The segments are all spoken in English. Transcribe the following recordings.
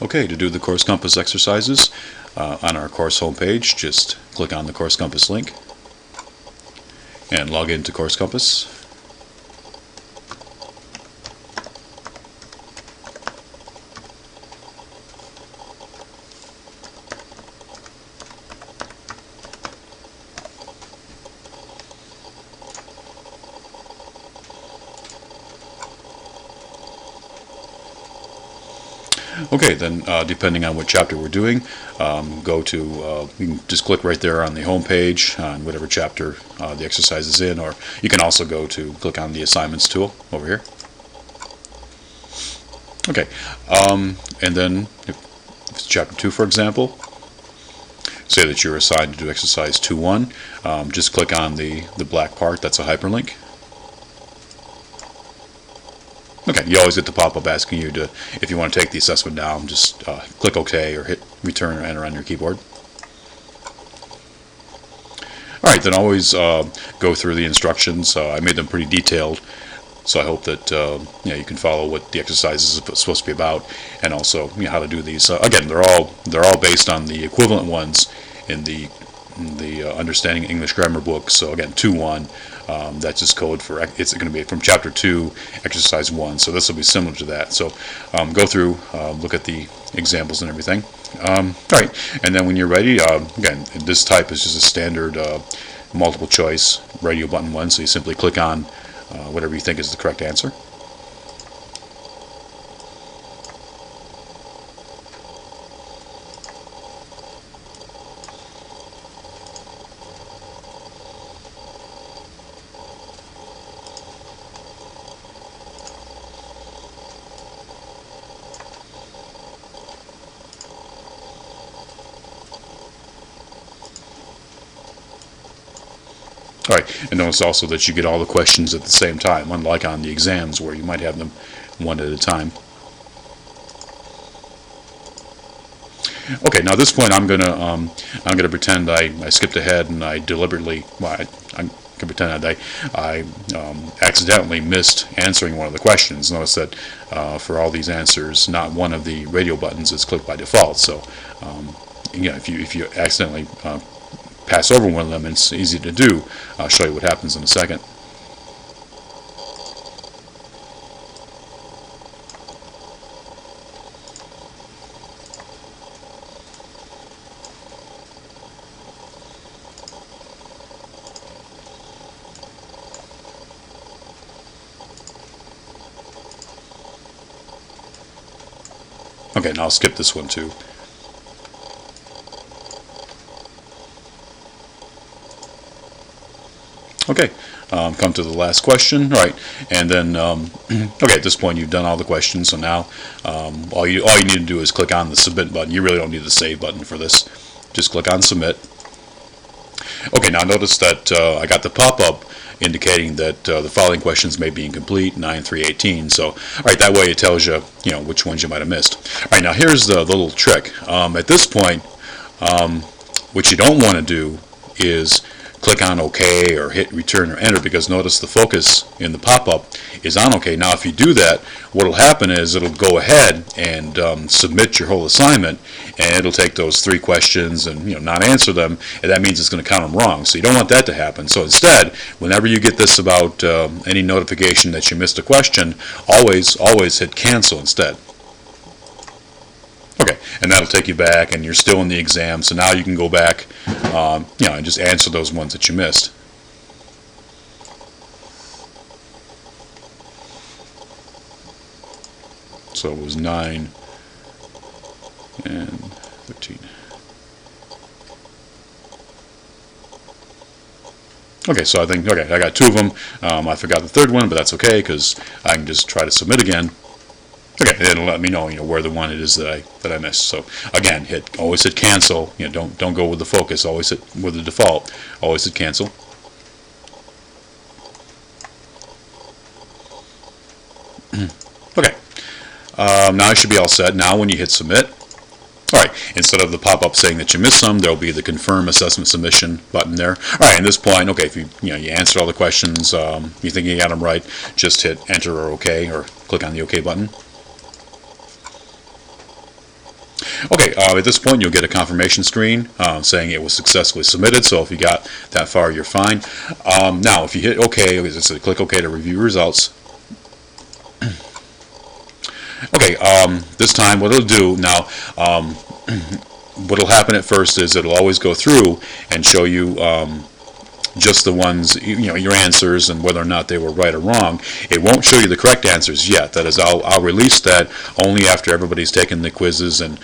Okay, to do the CourseCompass exercises on our course homepage, just click on the CourseCompass link and log into CourseCompass. Okay, then depending on what chapter we're doing, go to, you can just click right there on the home page on whatever chapter the exercise is in, or you can also go to click on the assignments tool over here. Okay, and then if it's chapter 2, for example, say that you're assigned to do exercise 2.1, just click on the black part, that's a hyperlink. Okay, you always get the pop-up asking you to, if you want to take the assessment down, just click OK or hit return or enter on your keyboard. Alright, then always go through the instructions. I made them pretty detailed, so I hope that you can follow what the exercise is supposed to be about, and also how to do these. Again, they're all based on the equivalent ones in the Understanding English Grammar book. So again, 2.1, that's just code for, it's going to be from chapter 2, exercise 1. So this will be similar to that. So go through, look at the examples and everything. Alright, and then when you're ready, again, this type is just a standard multiple choice radio button one. So you simply click on whatever you think is the correct answer. Alright, and notice also that you get all the questions at the same time, unlike on the exams where you might have them one at a time. Okay, now at this point I'm gonna pretend I skipped ahead and I deliberately, well, I can pretend that I accidentally missed answering one of the questions. Notice that for all these answers, not one of the radio buttons is clicked by default. So if you accidentally pass over one of them, it's easy to do. I'll show you what happens in a second. Okay, now I'll skip this one too. Okay, come to the last question, right? And then, okay, at this point you've done all the questions. So now, all you need to do is click on the submit button. You really don't need the save button for this. Just click on submit. Okay, now notice that I got the pop-up indicating that the following questions may be incomplete, 9, 3, 18. So, all right, that way it tells you, which ones you might have missed. All right, now here's the little trick. At this point, what you don't want to do is click on OK or hit return or enter, because notice the focus in the pop-up is on OK. Now if you do that, what will happen is it'll go ahead and submit your whole assignment, and it'll take those 3 questions and not answer them, and that means it's going to count them wrong. So you don't want that to happen. So instead, whenever you get this about any notification that you missed a question, always hit cancel instead. Okay, and that'll take you back, and you're still in the exam. So now you can go back, and just answer those ones that you missed. So it was 9 and 13. Okay, so I think, I got 2 of them. I forgot the 3rd one, but that's okay, because I can just try to submit again. Okay, it'll let me know, where the one it is that I missed. So again, always hit cancel. Don't go with the focus. Always hit with the default. Always hit cancel. Okay, now I should be all set. Now when you hit submit, all right, instead of the pop-up saying that you missed some, there'll be the confirm assessment submission button there. All right, at this point, okay, if you answered all the questions, you think you got them right, just hit enter or OK, or click on the OK button. Okay, at this point you'll get a confirmation screen saying it was successfully submitted, so if you got that far you're fine. Now if you hit OK, so click OK to review results. Okay, this time what it'll do now, what'll happen at first is it'll always go through and show you just the ones, your answers and whether or not they were right or wrong. It won't show you the correct answers yet. That is, I'll release that only after everybody's taken the quizzes and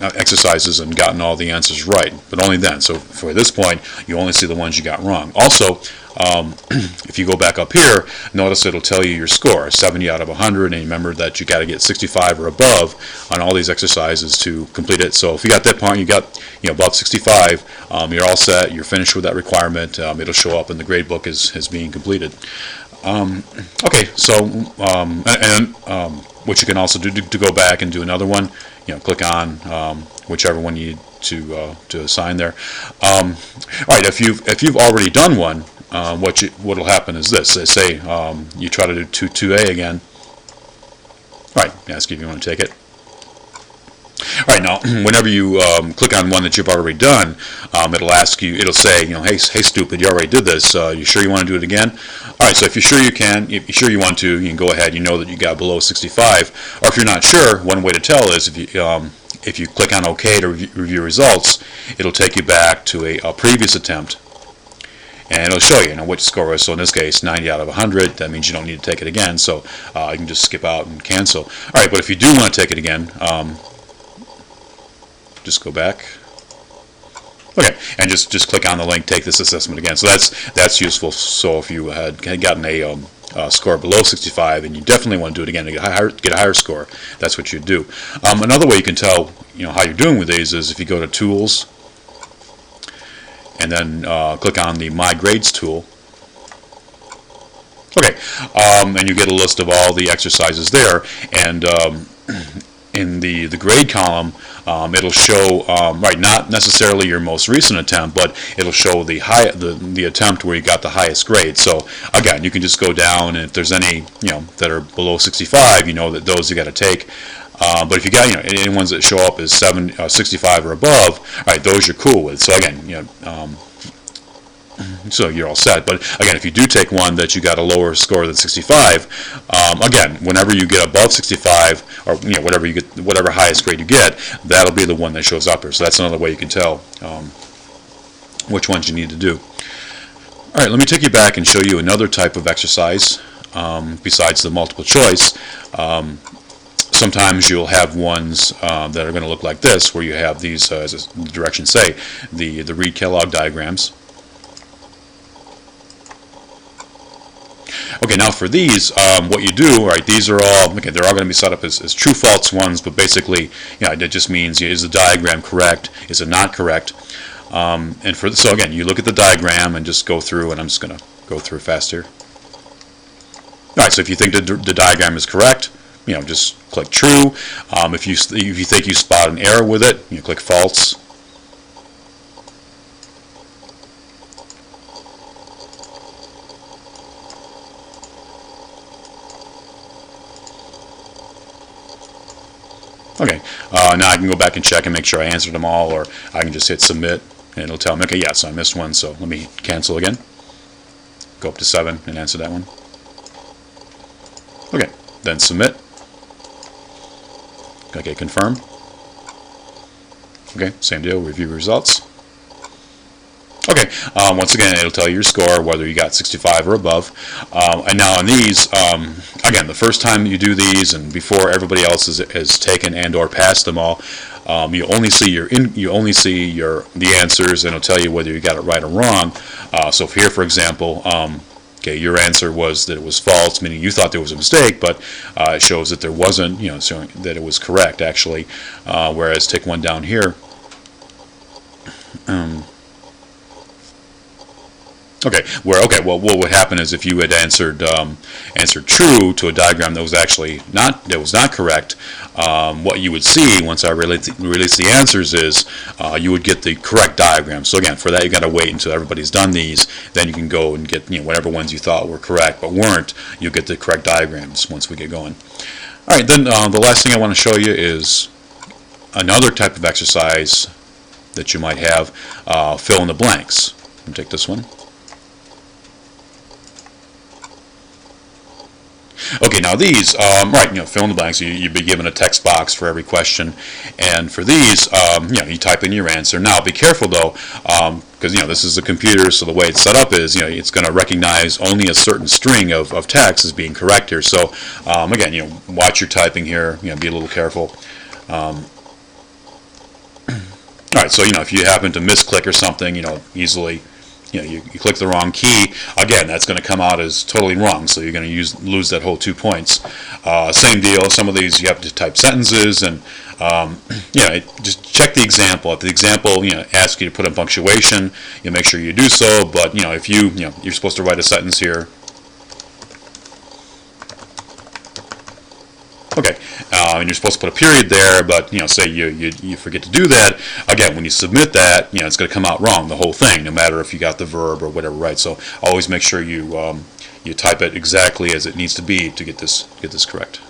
exercises and gotten all the answers right, but only then. So for this point, you only see the ones you got wrong. Also, if you go back up here, notice it'll tell you your score, 70 out of 100, and remember that you got to get 65 or above on all these exercises to complete it. So if you got that point, you got above 65, you're all set, you're finished with that requirement. It'll show up in the grade book as being completed. Okay, so what you can also do to go back and do another one, click on whichever one you need to assign there. All right, if you've already done one, what'll happen is this. Say you try to do 2A again. All right, ask you if you want to take it. All right, now whenever you click on one that you've already done, it'll ask you. It'll say, hey stupid, you already did this. You sure you want to do it again? All right, so if you're sure you can, if you're sure you want to, you can go ahead. You know that you got below 65. Or if you're not sure, one way to tell is if you click on OK to review results, it'll take you back to a previous attempt. And it'll show you, what your score is. So in this case, 90 out of 100. That means you don't need to take it again. So you can just skip out and cancel. All right, but if you do want to take it again, just go back. Okay, and just click on the link, take this assessment again. So that's useful. So if you had gotten a score below 65, and you definitely want to do it again to get a higher score, that's what you do. Another way you can tell how you're doing with these is if you go to Tools, and then click on the My Grades tool. Okay, and you get a list of all the exercises there, and in the grade column, it'll show not necessarily your most recent attempt, but it'll show the attempt where you got the highest grade. So again, you can just go down, and if there's any that are below 65, that those you got to take. But if you got any ones that show up as 65 or above, all right, those you're cool with. So again, so you're all set. But again, if you do take one that you got a lower score than 65, again, whenever you get above 65, or whatever highest grade you get, that'll be the one that shows up here. So that's another way you can tell which ones you need to do. All right, let me take you back and show you another type of exercise besides the multiple choice. Sometimes you'll have ones that are going to look like this, where you have these, as the directions say, the Reed Kellogg diagrams. Okay, now for these, what you do, right? These are all they're all going to be set up as true/false ones, but basically, it just means is the diagram correct? Is it not correct? And so again, you look at the diagram and just go through, and I'm just going to go through fast here. All right, so if you think the diagram is correct, just click true. If you think you spot an error with it, you click false. Okay, now I can go back and check and make sure I answered them all, or I can just hit submit, and it'll tell me, okay, yeah, so I missed one, so let me cancel again. Go up to 7 and answer that one. Okay, then submit. Okay, confirm. Okay, same deal, review results. Okay, once again, it'll tell you your score, whether you got 65 or above. And now on these, again, the first time you do these, and before everybody else has taken and/or passed them all, you only see the answers, and it'll tell you whether you got it right or wrong. So if here, for example, okay, your answer was that it was false, meaning you thought there was a mistake, but it shows that there wasn't, showing that it was correct actually. Whereas take one down here. Well, what would happen is if you had answered true to a diagram that was actually not correct, what you would see once I release the answers is you would get the correct diagram. So again, for that you got to wait until everybody's done these, then you can go and get whatever ones you thought were correct but weren't. You'll get the correct diagrams once we get going. All right, then the last thing I want to show you is another type of exercise that you might have, fill in the blanks. Let me take this one. Okay, now these, right, fill in the blanks. You'd be given a text box for every question, and for these, you type in your answer. Now, be careful though, because this is a computer, so the way it's set up is, it's going to recognize only a certain string of text as being correct here. So, again, watch your typing here. Be a little careful. All right, so if you happen to misclick or something, easily. You click the wrong key, again, that's going to come out as totally wrong, so you're going to lose that whole 2 points. Same deal, some of these you have to type sentences, and just check the example. If the example asks you to put in punctuation, you make sure you do so, but if you're supposed to write a sentence here. Okay, and you're supposed to put a period there, but say you forget to do that. Again, when you submit that, it's going to come out wrong, the whole thing, no matter if you got the verb or whatever right. So always make sure you type it exactly as it needs to be to get this correct.